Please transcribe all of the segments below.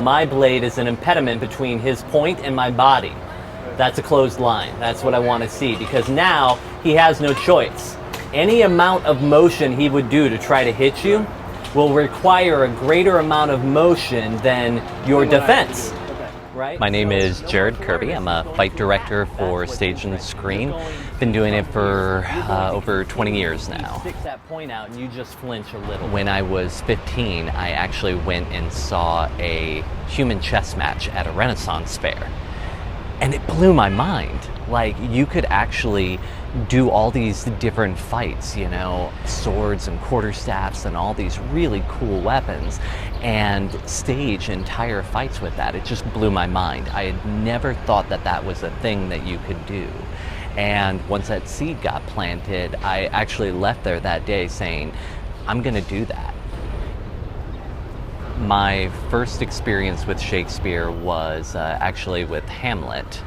My blade is an impediment between his point and my body. That's a closed line. That's what I want to see, because now he has no choice. Any amount of motion he would do to try to hit you will require a greater amount of motion than your defense. Right? My name is Jared Kirby. I'm a fight director for Stage and Screen. Been doing it for over 20 years now. Stick that point out and you just flinch a little. When I was 15, I actually went and saw a human chess match at a Renaissance fair. And it blew my mind. Like, you could actually do all these different fights, you know, swords and quarterstaffs and all these really cool weapons, and stage entire fights with that. It just blew my mind. I had never thought that that was a thing that you could do. And once that seed got planted, I actually left there that day saying, I'm gonna do that. My first experience with Shakespeare was actually with Hamlet.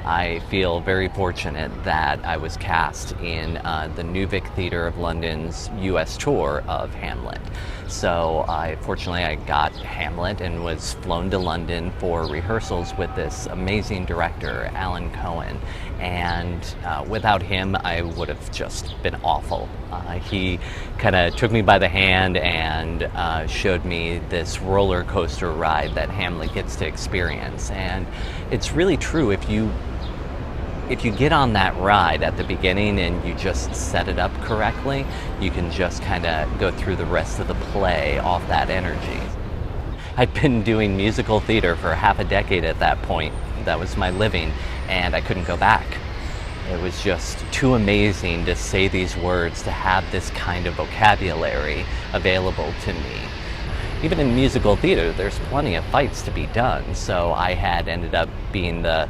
I feel very fortunate that I was cast in the New Vic Theatre of London's US tour of Hamlet. So fortunately I got Hamlet and was flown to London for rehearsals with this amazing director, Alan Cohen. And without him, I would have just been awful. He kind of took me by the hand and showed me this roller coaster ride that Hamlet gets to experience. And it's really true, if you get on that ride at the beginning and you just set it up correctly, you can just kind of go through the rest of the play off that energy. I'd been doing musical theater for half a decade at that point. That was my living, and I couldn't go back. It was just too amazing to say these words, to have this kind of vocabulary available to me. Even in musical theater, there's plenty of fights to be done, so I had ended up being the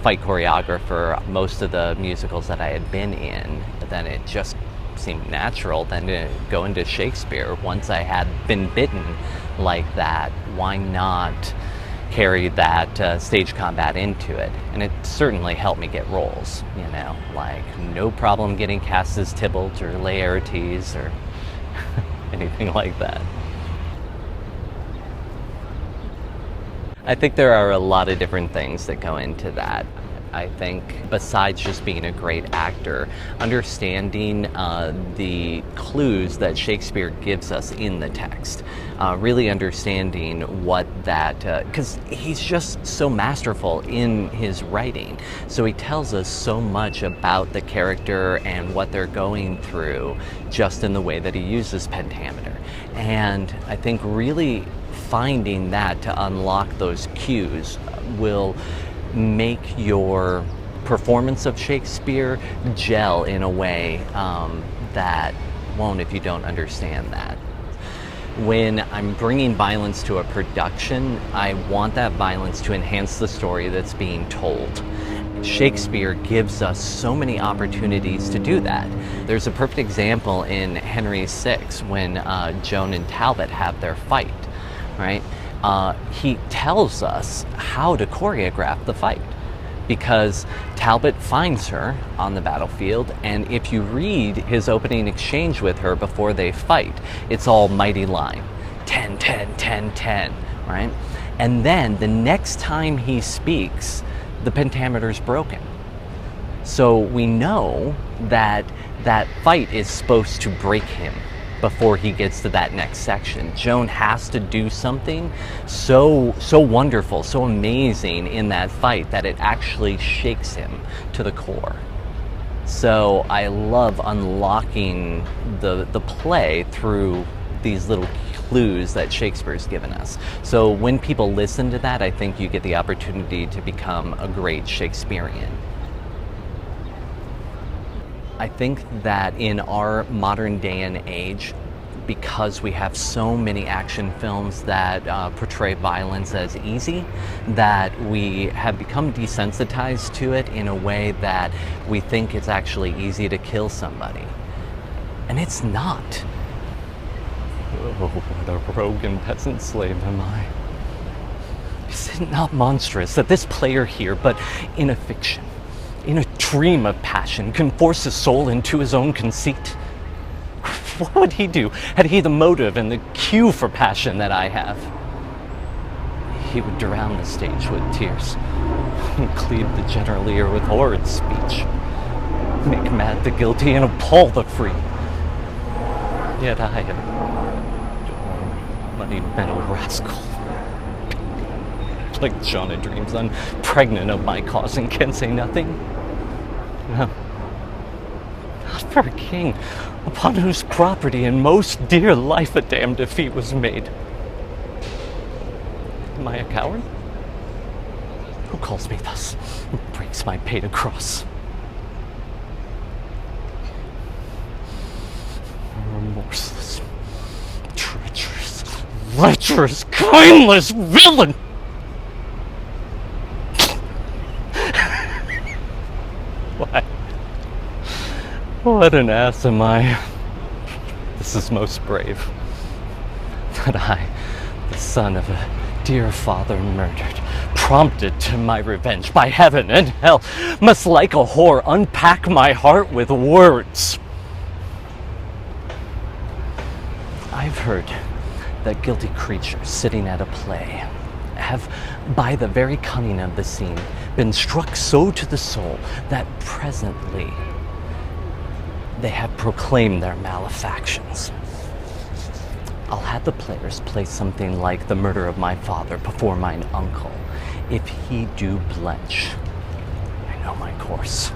fight choreographer most of the musicals that I had been in. But then it just seemed natural then to go into Shakespeare. Once I had been bitten like that, why not carry that stage combat into it? And it certainly helped me get roles, you know, like no problem getting cast as Tybalt or Laertes or anything like that. I think there are a lot of different things that go into that. I think besides just being a great actor, understanding the clues that Shakespeare gives us in the text, really understanding what that, because he's just so masterful in his writing. So he tells us so much about the character and what they're going through just in the way that he uses pentameter. And I think really finding that to unlock those cues will make your performance of Shakespeare gel in a way that won't if you don't understand that. When I'm bringing violence to a production, I want that violence to enhance the story that's being told. Shakespeare gives us so many opportunities to do that. There's a perfect example in Henry VI when Joan and Talbot have their fight. Right? He tells us how to choreograph the fight, because Talbot finds her on the battlefield, and if you read his opening exchange with her before they fight, it's all mighty line, 10, 10, 10, 10, right? And then the next time he speaks, the pentameter's broken. So we know that that fight is supposed to break him before he gets to that next section. Joan has to do something so wonderful, so amazing in that fight that it actually shakes him to the core. So I love unlocking the play through these little clues that Shakespeare's given us. So when people listen to that, I think you get the opportunity to become a great Shakespearean. I think that in our modern day and age, because we have so many action films that portray violence as easy, that we have become desensitized to it in a way that we think it's actually easy to kill somebody. And it's not. Oh, what a rogue and peasant slave am I. Is it not monstrous that this player here, but in a fiction, in a dream of passion, can force a soul into his own conceit? What would he do had he the motive and the cue for passion that I have? he would drown the stage with tears, and cleave the general ear with horrid speech, make mad the guilty and appall the free. Yet I am a money metal rascal, like John a Dreams, pregnant of my cause and can say nothing. No, not for a king, upon whose property and most dear life a damned defeat was made. Am I a coward? Who calls me thus and breaks my painted cross? Remorseless, treacherous, lecherous, kindless villain! Why? What an ass am I? This is most brave. That I, the son of a dear father murdered, prompted to my revenge by heaven and hell, must like a whore unpack my heart with words. I've heard that guilty creatures sitting at a play have, by the very cunning of the scene, been struck so to the soul that presently they have proclaimed their malefactions. I'll have the players play something like the murder of my father before mine uncle. If he do blench, I know my course.